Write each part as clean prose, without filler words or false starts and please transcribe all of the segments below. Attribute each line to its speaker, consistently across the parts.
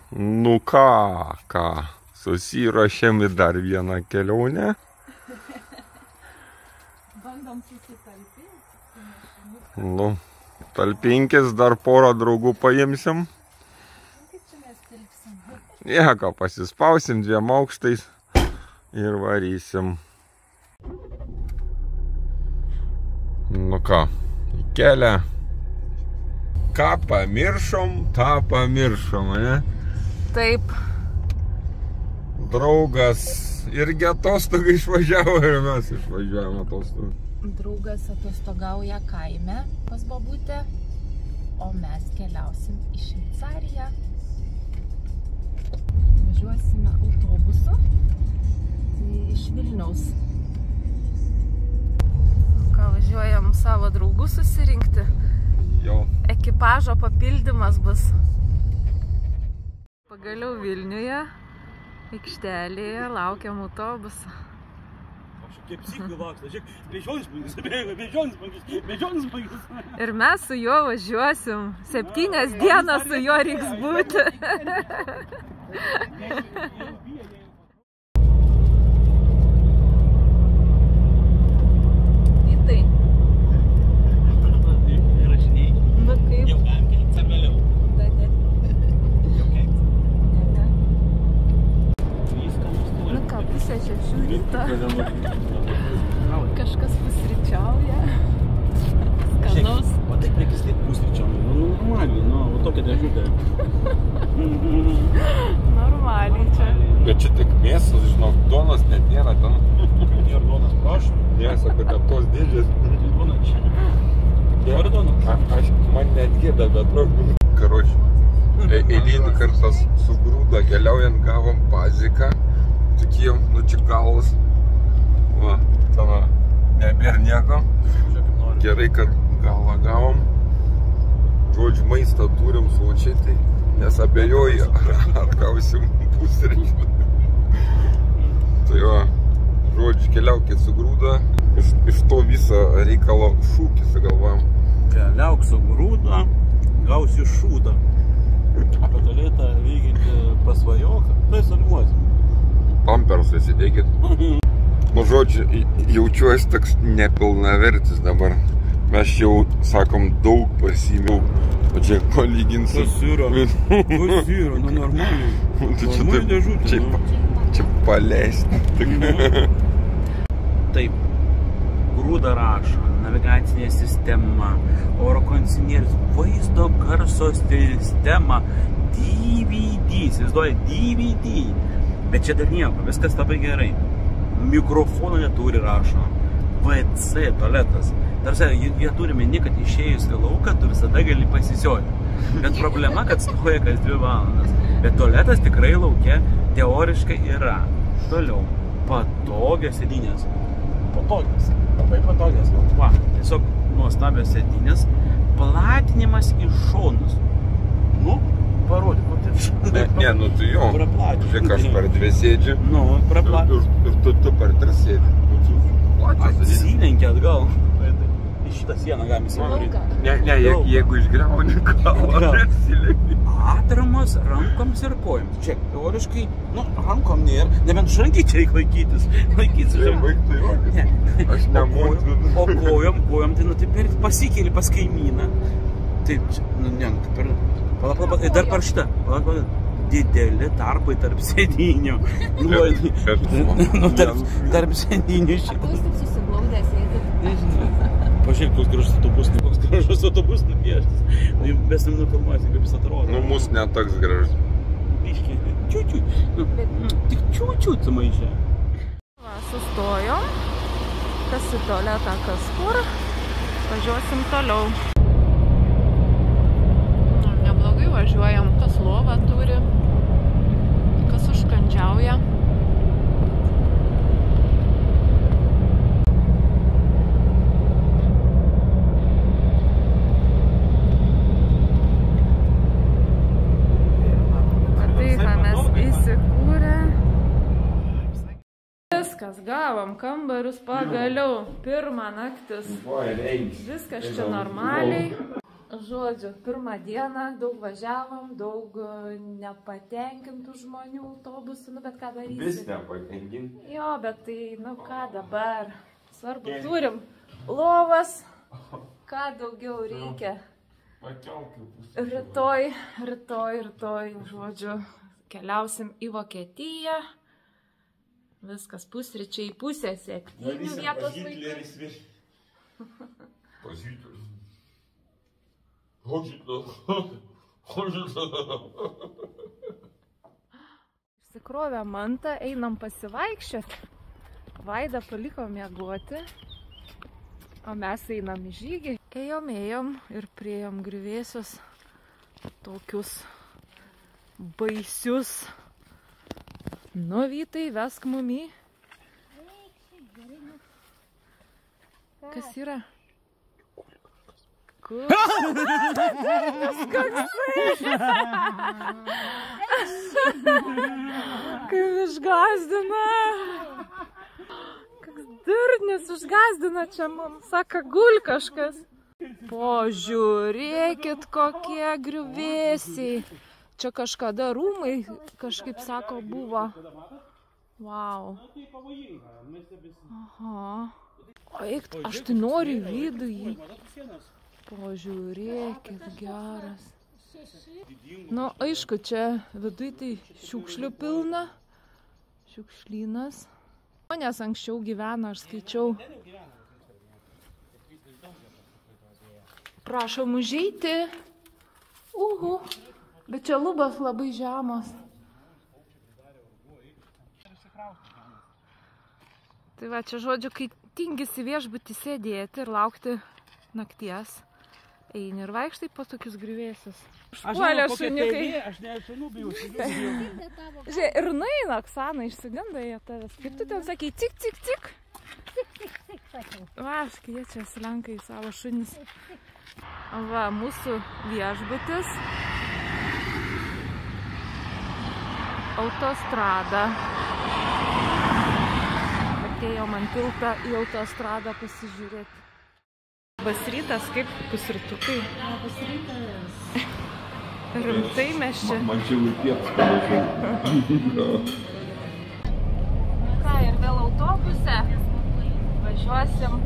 Speaker 1: Nu ką, susiruošėm į dar vieną kelionę.
Speaker 2: Bandom susitalpinti.
Speaker 1: Nu, talpinkis, dar porą draugų paimsim.
Speaker 2: Kaip čia mes tilpsim?
Speaker 1: Jėga, pasispausim 2 aukštais ir varysim. Nu ką, į kelią. Ką pamiršom, tą pamiršom, ne?
Speaker 2: Taip.
Speaker 1: Draugas irgi atostogą išvažiavo ir mes išvažiavome atostogą.
Speaker 2: Draugas atostogauja kaime pas bobutę, o mes keliausim į Šveicariją. Važiuosime autobusu iš Vilniaus. Ką, važiuojam savo draugų susirinkti?
Speaker 1: Jo.
Speaker 2: Ekipažo papildymas bus. Pagaliau Vilniuje, aikštelėje, laukiam autobusą.
Speaker 3: Kaip psichai laksta, žiūrėk, bežionis baigis.
Speaker 2: Ir mes su juo važiuosim. 7 dienas su juo reiks būti. Į tai. Nu kaip?
Speaker 3: Jau galim kelti ar vėliau?
Speaker 2: Da, ne.
Speaker 3: Jau kelti?
Speaker 2: Ne.
Speaker 3: Viską nustoja.
Speaker 2: Nu ką, pusė 6 ryto. Kažkas pusryčiauja. Skanaus.
Speaker 3: O taip reikia slėpti pusryčiom. Nu, normaliai, nu, o tokia dėžutė.
Speaker 2: Normaliai čia.
Speaker 1: Bet čia tik mėsas, žinok, duonos net nėra ten.
Speaker 3: Nėra duonas, prašom.
Speaker 1: Nesako, kad tos dėdžias.
Speaker 3: Duona čia. Nori duoną?
Speaker 1: Man net gėda, bet trokdami. Karočiui, eilinį kartą su grūda keliaujant gavom paziką. Tokiem, nu čia galas. Va, tava, nebėr nieko. Gerai, kad galą gavom. Žodžiu, maistą turim sočiai, tai nesabejoju, atgausim pusryčių. Tai va, žodžiu, keliaukit su grūda. Iš to visą reikalo šūkį sugalvojom.
Speaker 3: Keliauk su grūda, gausi šūdą. Apie tolėtą lyginti pasvajok, tai salimuosim.
Speaker 1: Pamperus įsidėkit. Nu, žodžiu, jaučiuosi toks nepilnavertis dabar. Mes jau, sakom, daug pasiėmiau. O čia palyginsim.
Speaker 3: Pasyro, nu normaliai. Normaliai dėžutė.
Speaker 1: Čia paleisti.
Speaker 3: Taip, grūda rašo, navigacinė sistema, oro kondicionierius, vaizdo garso sistema, DVD, įsivaizduoja, DVD. Bet čia dar nieko, viskas labai gerai. Mikrofono neturi, rašo. WC, tualetas. Tarsi, jie turi meni, kad išėjus į lauką, tu visada gali pasisioti. Bet problema, kad stoja kas 2 valandas. Bet tualetas tikrai lauke teoriškai yra. Toliau, patogios sėdynės. Patogios, labai patogios. Va, tiesiog nuostabios sėdynės. Platinimas į šonus. Nu, parodyk, nu tai
Speaker 1: Ne, nu tu jo.
Speaker 3: Praplačiu.
Speaker 1: Žiūrėk, aš per 2 sėdžiu.
Speaker 3: Nu, praplačiu.
Speaker 1: Ir tu per 3 sėdži.
Speaker 3: Atsilenkia atgal. Į šitą sieną galime įsivažiuoti.
Speaker 1: Ne, jeigu išgriauni galvą, prisilenki.
Speaker 3: Atramos rankoms ir kojoms. Čia, teoriškai, nu, rankom nėra. Nebent šrankyčiai reik laikytis. Laikytis
Speaker 1: šrankyčiai.
Speaker 3: Ne.
Speaker 1: Aš nemoku.
Speaker 3: O kojom, tai, nu, taip pasikėlė pas kaimyną. Taip, nu, ne, kaip ir... Palauk, dar par šitą. Palauk, dideli tarpai tarp sėdynių. Nu, tarp sėdynių šitą.
Speaker 2: Jūs taip susiglaudęs sėdit?
Speaker 3: Nežinau. Pažiūrėk, koks gražus autobus nupieštas. Mes tam nufilmuosim, kaip jis atrodo.
Speaker 1: Nu, mūsų netoks gražus.
Speaker 3: Biškiai, čiūčiut. Tik čiūčiut sumaišė.
Speaker 2: Va, sustojom. Kas į tualetą, kas kur. Važiuosim toliau. Neblogai važiuojam. Kas lovą turi. Kas užkandžiauja. Viskas, gavom kambarius pagaliau. Pirmą naktis. Viskas čia normaliai. Žodžiu, pirmą dieną daug važiavom, daug nepatenkintų žmonių autobusų, nu bet ką darysim.
Speaker 1: Vis nepatenkinti.
Speaker 2: Jo, bet tai, nu ką dabar? Svarbu, turim lovas, ką daugiau reikia. Rytoj, žodžiu, keliausim į Vokietiją. Viskas pusryčiai pusė 7 vietos laikų. Išsikrovę mantą, einam pasivaikščioti. Vaidą paliko miegoti, o mes einam į žygį. Ėjom ir priėjom griuvėsius tokius baisius. Nu, Vytai, vesk mumį. Kas yra? Kaip išgazdina. Koks durnis išgazdina čia, man saka, gul kažkas. Požiūrėkit, kokie griuvėsiai. Čia kažkada rūmai, kažkaip sako, buvo. Vau. Aha. Eik, aš tai noriu vidų jį. Požiūrėkit, geras. Nu, aišku, čia viduj tai šiukšlių pilna. Šiukšlynas. Žmonės anksčiau gyveno, aš skaičiau. Prašom užeiti. Bet čia lubos labai žemos. Tai va, čia žodžiu, kai tingisi viešbutį sėdėti ir laukti nakties, eini ir vaikštai po tokius griuvėsius. Užpuolė šuniukai.
Speaker 3: Aš ne šunų bijau.
Speaker 2: Žiūrėk, ir nueina, Oksana, išsiganda jie tavęs. Kaip tu ten sakei, cik, cik, cik? Va, kviečia slenka į savo šunis. Va, mūsų viešbutis. Autostrada. Atėjom ant tiltą į autostradą pasižiūrėti. Labas rytas, kaip pusrytukai?
Speaker 4: Labas rytas.
Speaker 2: Rimtai mes čia.
Speaker 1: Man čia lūpėts panašiai.
Speaker 2: Ką, ir vėl autobuse važiuosim į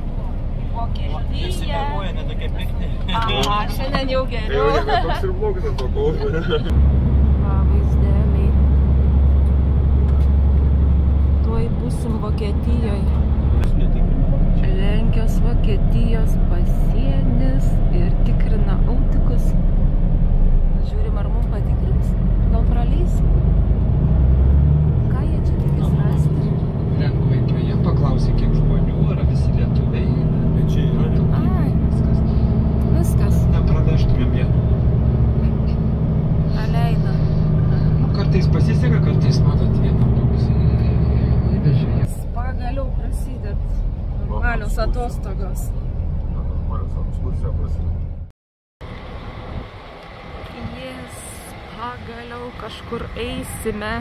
Speaker 2: Vokietiją.
Speaker 3: Išsimiegoja, ne tokie pikti.
Speaker 2: Aha, šiandien jau geriau.
Speaker 1: Jau nebe toks ir blogas autobusas.
Speaker 2: Va, vaizdeliai. Tuoj būsim Vokietijoje. Lenkijos Vokietijos pasienis ir tikrina autikus. Žiūrim, ar mums patikrins? Gal praleis? Ką jie čia tikis rasti?
Speaker 4: Lengvai, jie paklausė, kiek žmonių, ar visi lietuviai. Bet čia yra
Speaker 2: Viskas.
Speaker 4: Nepravežtumėm jie.
Speaker 2: Aleina.
Speaker 4: Kartais pasiseka, kartais matot vieną autobusą. Įvežė.
Speaker 2: Pagaliau prasidėt. Normalios atostogos.
Speaker 1: Normalios ekskursija prasideda.
Speaker 2: Jis, pagaliau kažkur eisime.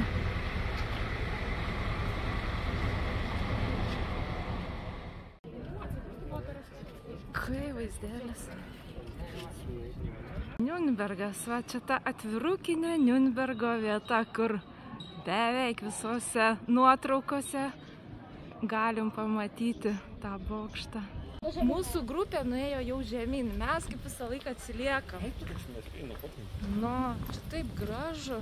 Speaker 2: Kai vaizdelis. Niurnbergas, va čia ta atvirukinė Niurnbergo vieta, kur beveik visose nuotraukose galim pamatyti tą bokštą. Mūsų grupė nuėjo jau žemyn, mes kaip visą laiką atsiliekam. Nu, čia taip gražu.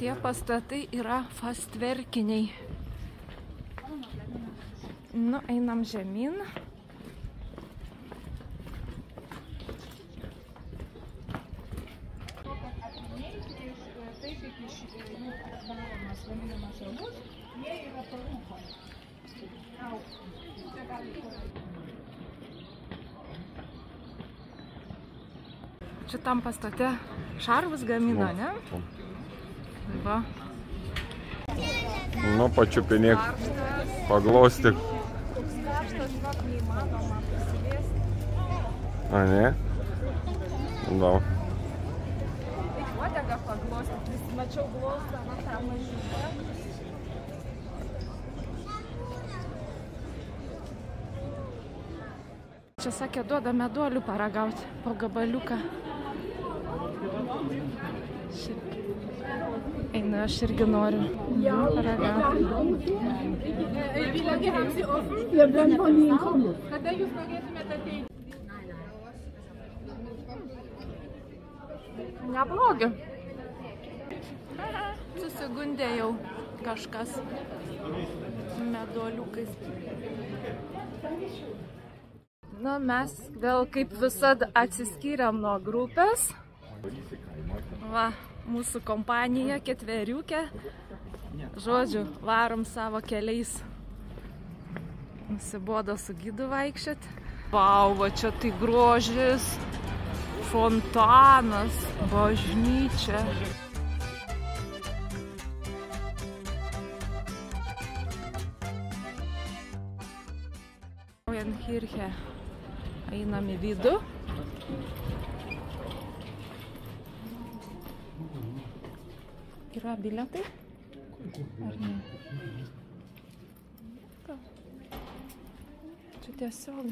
Speaker 2: Tie pastatai yra fastverkiniai. Nu, einam žemyn. Čia tam pastate šarvus gamina, ne? Va.
Speaker 1: Nu, pačiupinėk, paglostyk.
Speaker 2: Karštas, va, neįmanoma prisiliesti.
Speaker 1: A, ne? Da.
Speaker 2: Uodegą paglostyti, vis mačiau glostą, man tą mažytę. čia sakė, duoda meduolių paragauti po gabaliuką. Einu, aš irgi noriu paragauti.
Speaker 5: Kada jūs norėtumėte ateiti?
Speaker 2: Neblogi. Susigundė jau kažkas meduoliukais. Na, mes vėl kaip visada atsiskyrėm nuo grupės. Va, mūsų kompanija, ketveriukė. Žodžiu, varom savo keliais. Nusibodo su gidu vaikščioti. Vau, va čia tai grožis. Fontanas, bažnyčia. Kirche. Einam į vidų. Yra bilietai? Ar ne? Čia tiesiog.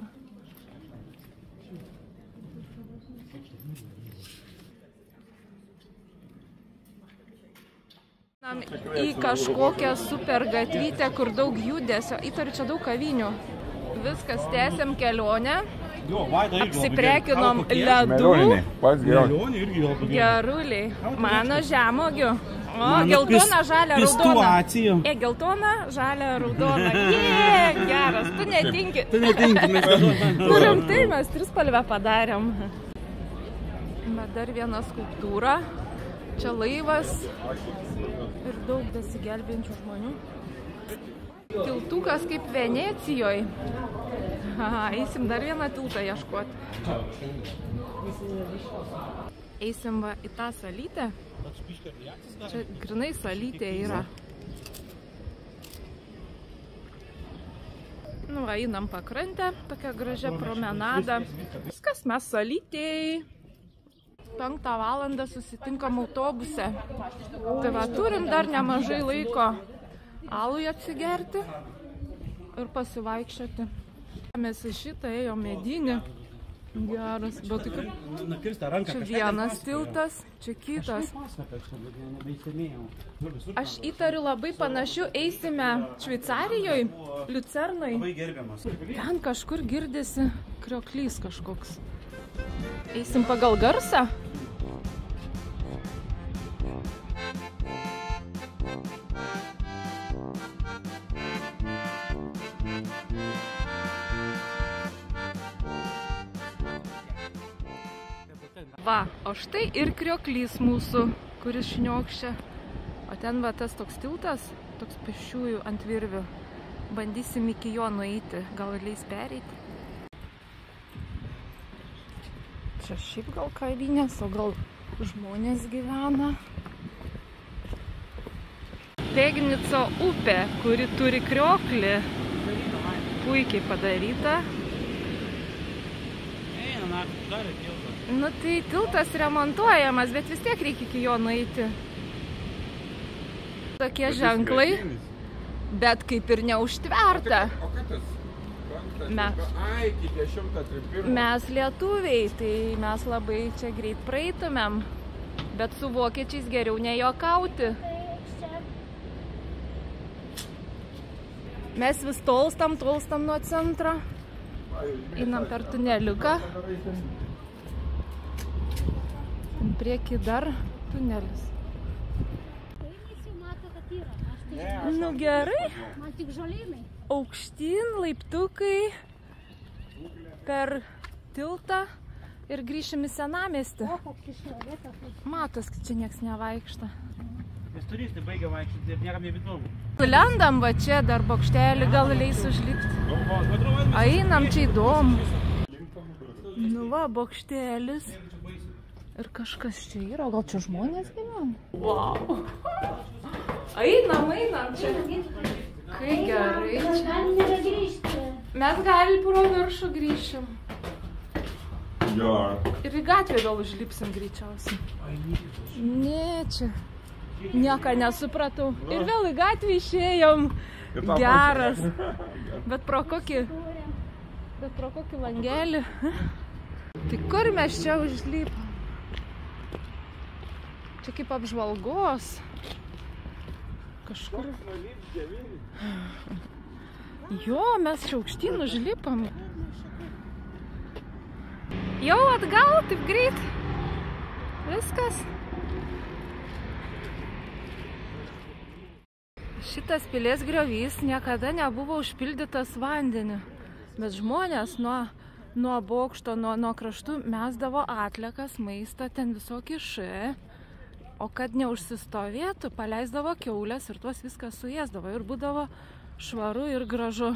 Speaker 2: Į kažkokią super gatvytę, kur daug judesio. Įtariu, čia daug kavinių. Viskas, tęsiam kelionę. Apsiprekinom ledų. Geruliai. Mano žemogių. O, geltona, žalia, raudona. Geltona, žalia, raudona. Geras, tu netinki. Nu, rimtai, mes trispalvę padarėm. Dar viena skulptūra. Čia laivas. Ir daug besigelbinčių žmonių. Tiltukas kaip Venecijoje. Eisim dar vieną tiltą ieškoti. Eisim va į tą salytę. Čia grinai salytė yra. Nu, einam pakrantę, tokia gražia promenada. Viskas, mes salytėj. 5 valandą susitinkam autobuse. Tai va, turim dar nemažai laiko alui atsigerti ir pasivaikščioti. Mes į šitą ėjom medinį. Geras, bet čia vienas tiltas, čia kitas. Aš įtariu labai panašių, eisime Šveicarijoje, Liucernai. Ten kažkur girdisi krioklys kažkoks. Eisim pagal garsą. Va, o štai ir krioklys mūsų, kuris šniokščia. O ten va tas toks tiltas, toks pėsčiųjų ant virvių. Bandysim iki jo nueiti, gal leis pereiti. Čia šiaip gal kavinės, o gal žmonės gyvena. Pegnico upė, kuri turi krioklį, puikiai padaryta. Nu tai tiltas remontuojamas, bet vis tiek reikia iki jo nueiti. Tokie ženklai, bet kaip ir neužtverta. Mes lietuviai, tai mes labai čia greit praeitumėm, bet su vokiečiais geriau nejuokauti. Mes vis tolstam nuo centro. Einam per tuneliuką. Prieki dar tunelis. Nu gerai. Aukštyn, laiptukai, per tiltą ir grįšim į senamiestį. Matos, kad čia nieks nevaikšta.
Speaker 3: Nes turistai baigia vaikščioti ir niekam neįdomu.
Speaker 2: Lendam va čia, dar bokštelį gal leis užlipti. Einam, čia įdomu. Nu va, bokštelis. Ir kažkas čia yra, gal čia žmonės gyvena? Wow. Einam čia. Kai gerai čia. Mes gali pro viršų grįšim. Ir į gatvę gal užlipsim greičiausiai. Ne, čia. Nieko nesupratau. Ir vėl į gatvę išėjom. Geras. Bet pro kokį Bet pro kokį langelį. Tai kur mes čia užlipam? Čia kaip apžvalgos. Kažkur. Jo, mes čia aukštyn užlipam. Jau atgal, taip greit. Viskas. Šitas pilies griovys niekada nebuvo užpildytas vandeniu. Bet žmonės nuo bokšto, nuo kraštų mesdavo atliekas, maistą, ten visokį o kad neužsistovėtų, paleisdavo kiaulės ir tuos viskas suėsdavo ir būdavo švaru ir gražu.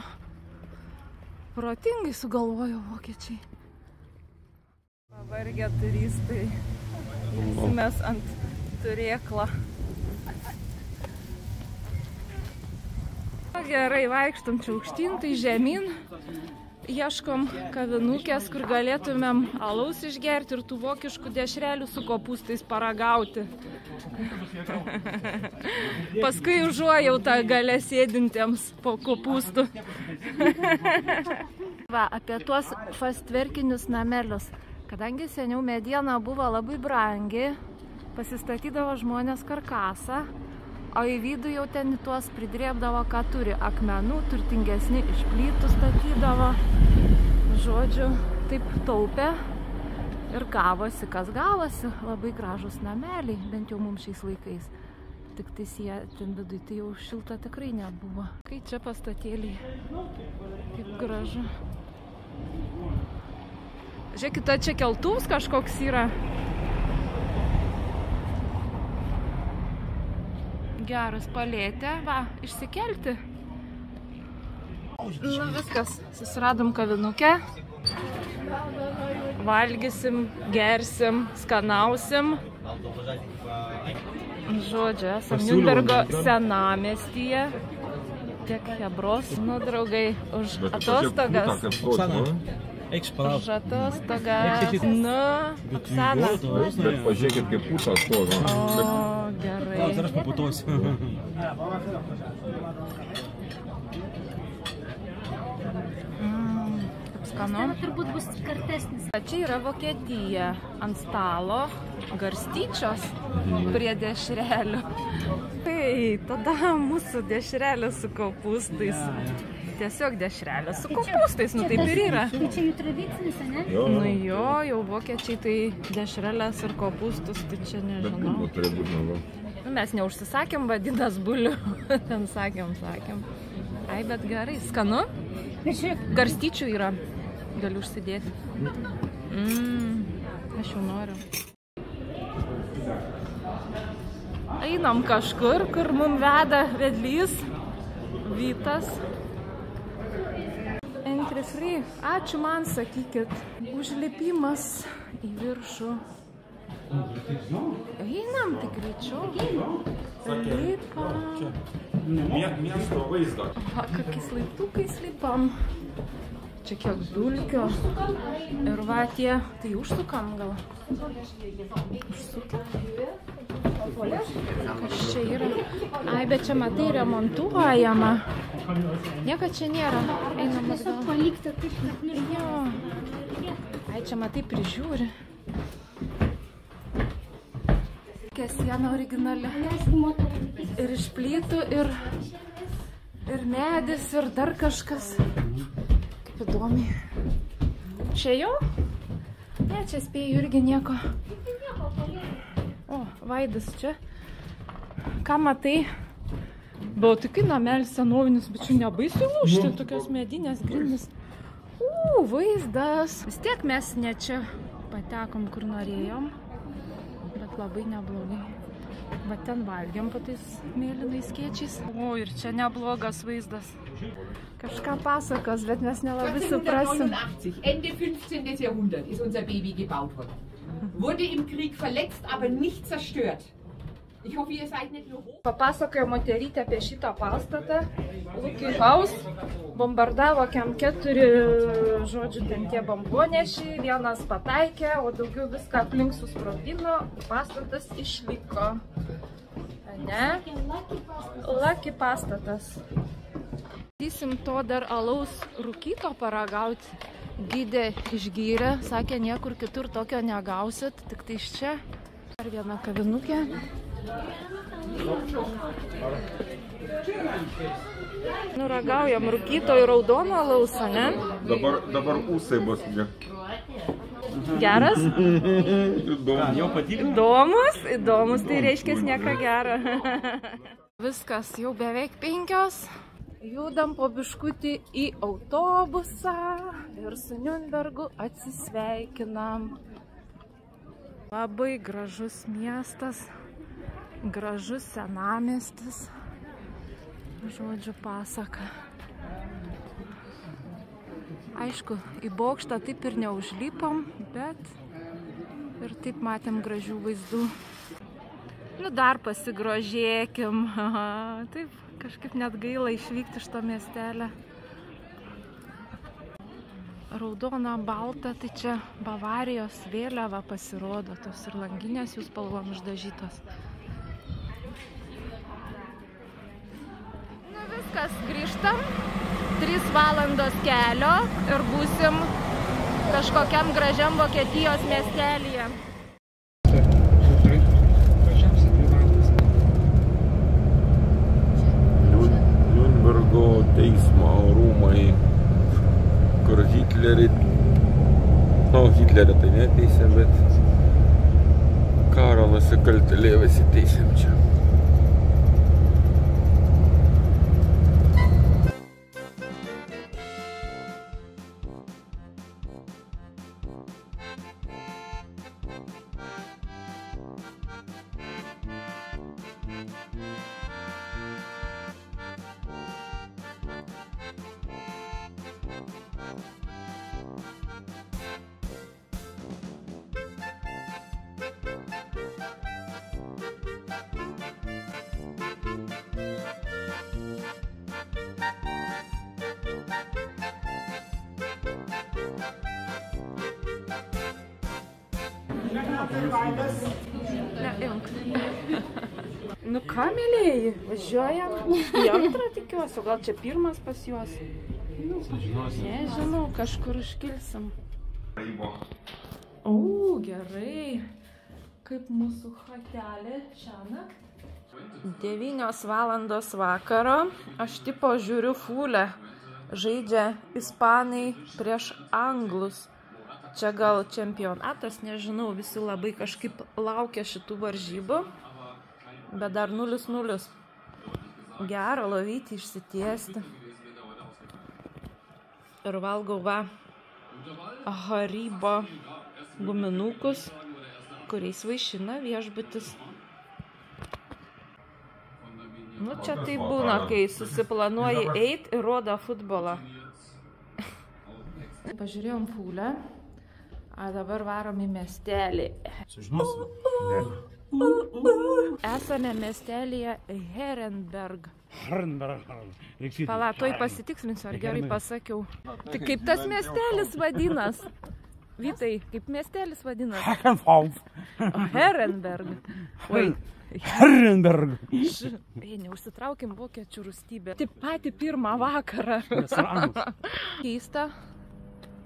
Speaker 2: Protingai sugalvojo vokiečiai. Pavargę turistai. Mes ant turėklo. Gerai, vaikštam čia aukštyn, tai žemyn. Ieškom kavinukės, kur galėtumėm alaus išgerti ir tų vokiškų dešrelių su kopūstais paragauti. Paskui užuojautą gale sėdintiems po kopūstų. Va, apie tuos fastverkinius namelius. Kadangi seniau mediena buvo labai brangi, pasistatydavo žmonės karkasą, o į vidų jau ten tuos pridrėbdavo, ką turi akmenų, turtingesni iš plytų statydavo. Žodžiu, taip taupė ir gavosi, kas gavosi. Labai gražus nameliai, bent jau mums šiais laikais. Tik tais jie ten vidui, tai jau šilta tikrai nebuvo. Kai čia pastatėliai, kaip gražu. Žiūrėkite, čia keltuvs kažkoks yra. Geras palėtė, va, išsikelti. Nu viskas, susiradom kavinukę. Valgysim, gersim, skanausim. Žodžiu, esam Niurnbergo senamiestyje. Tiek hebros, nu draugai, už atostogas. Už atostogas. Nu, Oksana.
Speaker 1: Bet pažiūrėkit, kaip putas stovi.
Speaker 2: O, gerai.
Speaker 3: Zaraz paputosiu.
Speaker 2: Skanu.
Speaker 6: Turbūt bus kartesnis.
Speaker 2: Čia yra Vokietija. Ant stalo garstyčios prie dešrelių. Tai tada mūsų dešrelė su kopūstais. Tiesiog dešrelė su kopūstais, nu taip ir yra.
Speaker 6: Tai čia jų tradicinis, ne?
Speaker 2: Nu jo, jau vokiečiai tai dešrelės ir kopūstus, tai čia nežinau. Mes neužsisakėm vadinas bulių. Ten sakėm. Ai, bet gerai. Skanu? Garstyčių yra. Galiu užsidėti. Aš jau noriu. Einam kažkur, kur mum veda vedlys Vytas. Entry free. Ačiū man, sakykit. Užlipimas į viršų. Einam, tai greičiau. Lipam.
Speaker 1: Miesto vaizdą.
Speaker 2: Va, kokiais laiptukais lipam. Čia kiek dulkio. Ir va tie, tai užsukam gal. Užsukam. Kas čia yra? Ai, bet čia matai remontuojama. Nieko čia nėra. Einam atgal.
Speaker 6: Palikti taip nepližinė.
Speaker 2: Jo. Ai, čia matai prižiūri. Siena originali. Ir iš plytų, ir medis, ir dar kažkas. Kaip įdomiai. Čia jau? Ne, čia spėjau irgi nieko. O, Vaidas čia. Ką matai? Buvo tik namelis senovinis, bet čia nebaisiai lūžti, tokios medinės grindys. Vaizdas. Vis tiek mes ne čia patekom, kur norėjom. Bet labai neblogai. Va ten valgiam po tais mėlynais skėčiais. O, ir čia neblogas vaizdas. Kažką pasakos, bet mes nelabai suprasim.
Speaker 7: 1889, Ende 15. Jahrhundert ist unser Baby gebaut worden. Wurde im Krieg verletzt, aber nicht zerstört. Ich hoffe, ihr seid nicht nur hoch.
Speaker 2: Papasakojo moterytė apie šitą pastatą. Lucky House. Bombardavo kem 4, žodžiu, ten tie bombonešiai. Vienas pataikė, o daugiau viską aplink susprogdino. Pastatas išliko. Ne? Lucky pastatas. Bandysim to dar alaus rūkyto paragauti. Gidė išgyrė, sakė, niekur kitur tokio negausit, tik tai iš čia. Dar viena kavinukė. Nuragaujam rūkyto ir raudono alaus, ne?
Speaker 1: Dabar ūsai bus.
Speaker 2: Geras?
Speaker 3: Įdomus.
Speaker 2: Įdomus, tai reiškia nieko gero. Viskas, jau beveik 5. Judam po biškutį į autobusą ir su Niurnbergu atsisveikinam. Labai gražus miestas, gražus senamiestis, žodžiu pasaka. Aišku, į bokštą taip ir neužlipom, bet ir taip matėm gražių vaizdų. Nu, dar pasigrožėkim. Taip, kažkaip net gaila išvykti iš to miestelę. Raudona, balta, tai čia Bavarijos vėliava pasirodo, tos ir langinės jų spalvom išdažytos. Nu viskas, grįžtam. 3 valandos kelio ir būsim kažkokiam gražiam Vokietijos miestelyje.
Speaker 1: Niurnbergo teismo rūmai, kur Hitlerį tai neteisė, bet karo nusikaltėliai visi teisėm čia.
Speaker 2: Nu ką, mėlėjai, važiuojam į antrą, tikiuosi, gal čia pirmas pas juos? Nežinau, kažkur iškilsim. O, gerai, kaip mūsų chatelė šiąnakt. 9 valandos vakaro, aš tipo žiūriu Fulę, žaidžia ispanai prieš anglus. Čia gal čempionatas, nežinau, visi labai kažkaip laukia šitų varžybų, bet dar 0-0. Gerą lovytį išsitiesti. Ir valgau va Haribo guminukus, kuriais vaišina viešbutis. Nu čia tai būna, kai susiplanuoji eit ir rodo futbolą. Pažiūrėjom Fulę. A dabar varom į miestelį. Esame miestelėje Herrenberg. Pala, toj pasitikslinsiu, ar gerai pasakiau. Tai kaip tas miestelis vadinas? Vytai, kaip miestelis vadinas? Herrenberg.
Speaker 3: Herrenberg.
Speaker 2: Neužsitraukim vokiečių rūstybę. Taip patį pirmą vakarą. Keista.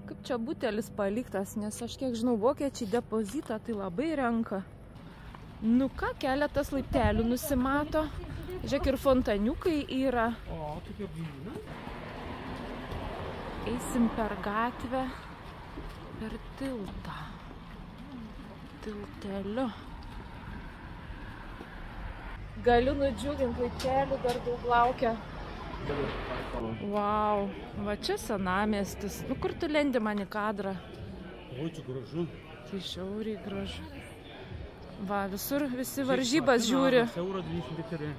Speaker 2: Kaip čia butelis paliktas, nes aš kiek žinau, vokiečiai depozitą tai labai renka. Nu ką, keletas laiptelių nusimato. Žiūrėk, ir fontaniukai yra. Eisim per gatvę, per tiltą. Tilteliu. Galiu nudžiuginti, laiptelių dar daug laukia. Vau, va čia senamiestis. Nu kur tu lendi man į kadrą?
Speaker 3: O, čia gražu.
Speaker 2: Tai šiauriai gražu. Va, visur visi varžybas žiūri.
Speaker 3: Euro 24.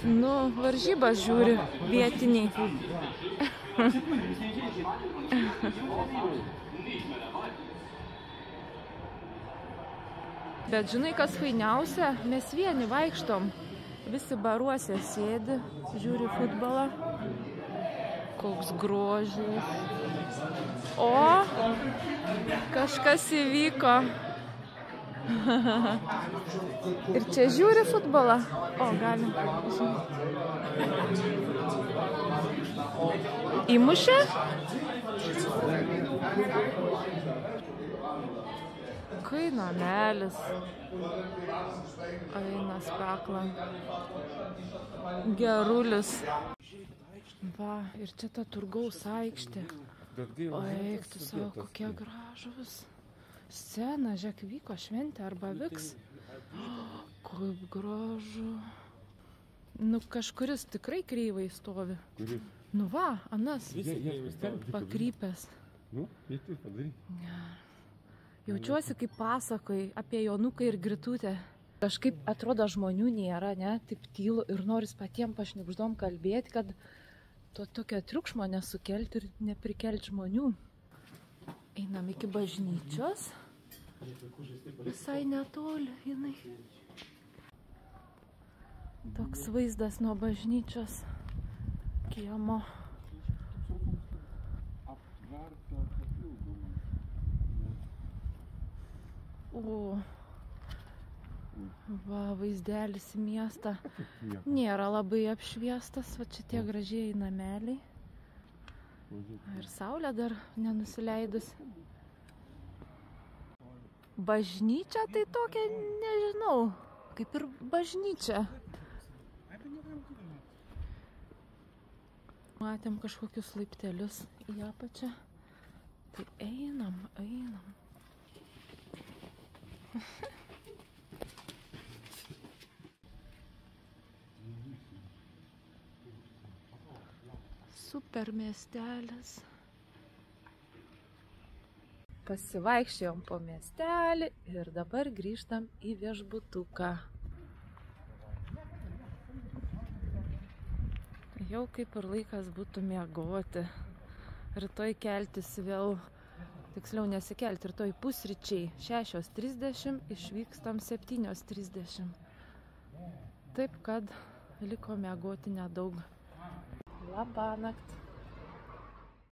Speaker 2: Nu, varžybas žiūri vietiniai. Bet žinai, kas fainiausia, mes vieni vaikštom, visi baruose sėdi, žiūri futbolą. Koks grožis. O, kažkas įvyko. Ir čia žiūri futbolą. O, galim. Įmušė? Kai namelis. Eina spekla. Gerulis. Va, ir čia ta turgaus aikštė. O eik, tu savo, kokie gražus. Scena, žiūrėk, vyko šventė arba vyks. Kaip gražu. Nu, kažkuris tikrai kreivai stovi.
Speaker 1: Kuris?
Speaker 2: Nu va, anas. Pakrypęs.
Speaker 1: Nu, jie tai padarai.
Speaker 2: Jaučiuosi kaip pasakai apie Jonuką ir Gritutę. Kažkaip atrodo žmonių nėra, ne? Taip tylu ir noris patiems pašnibždom kalbėti, kad to tokio triukšmo nesukelti ir neprikelti žmonių. Einam iki bažnyčios. Visai netoli jinai. Toks vaizdas nuo bažnyčios kiemo. O, va, vaizdelis į miestą. Nėra labai apšviestas, va čia tie gražiai nameliai. Ir saulė dar nenusileidus. Bažnyčia tai tokia, nežinau, kaip ir bažnyčia. Matėm kažkokius laiptelius į apačią. Tai einam. Super miestelis. Pasivaikščiojom po miestelį ir dabar grįžtam į viešbutuką. Jau kaip ir laikas būtų miegoti. Rytoj keltis vėl, tiksliau nesikelti, rytoj pusryčiai 6:30, išvykstam 7:30. Taip kad liko miegoti nedaug. Labanakt.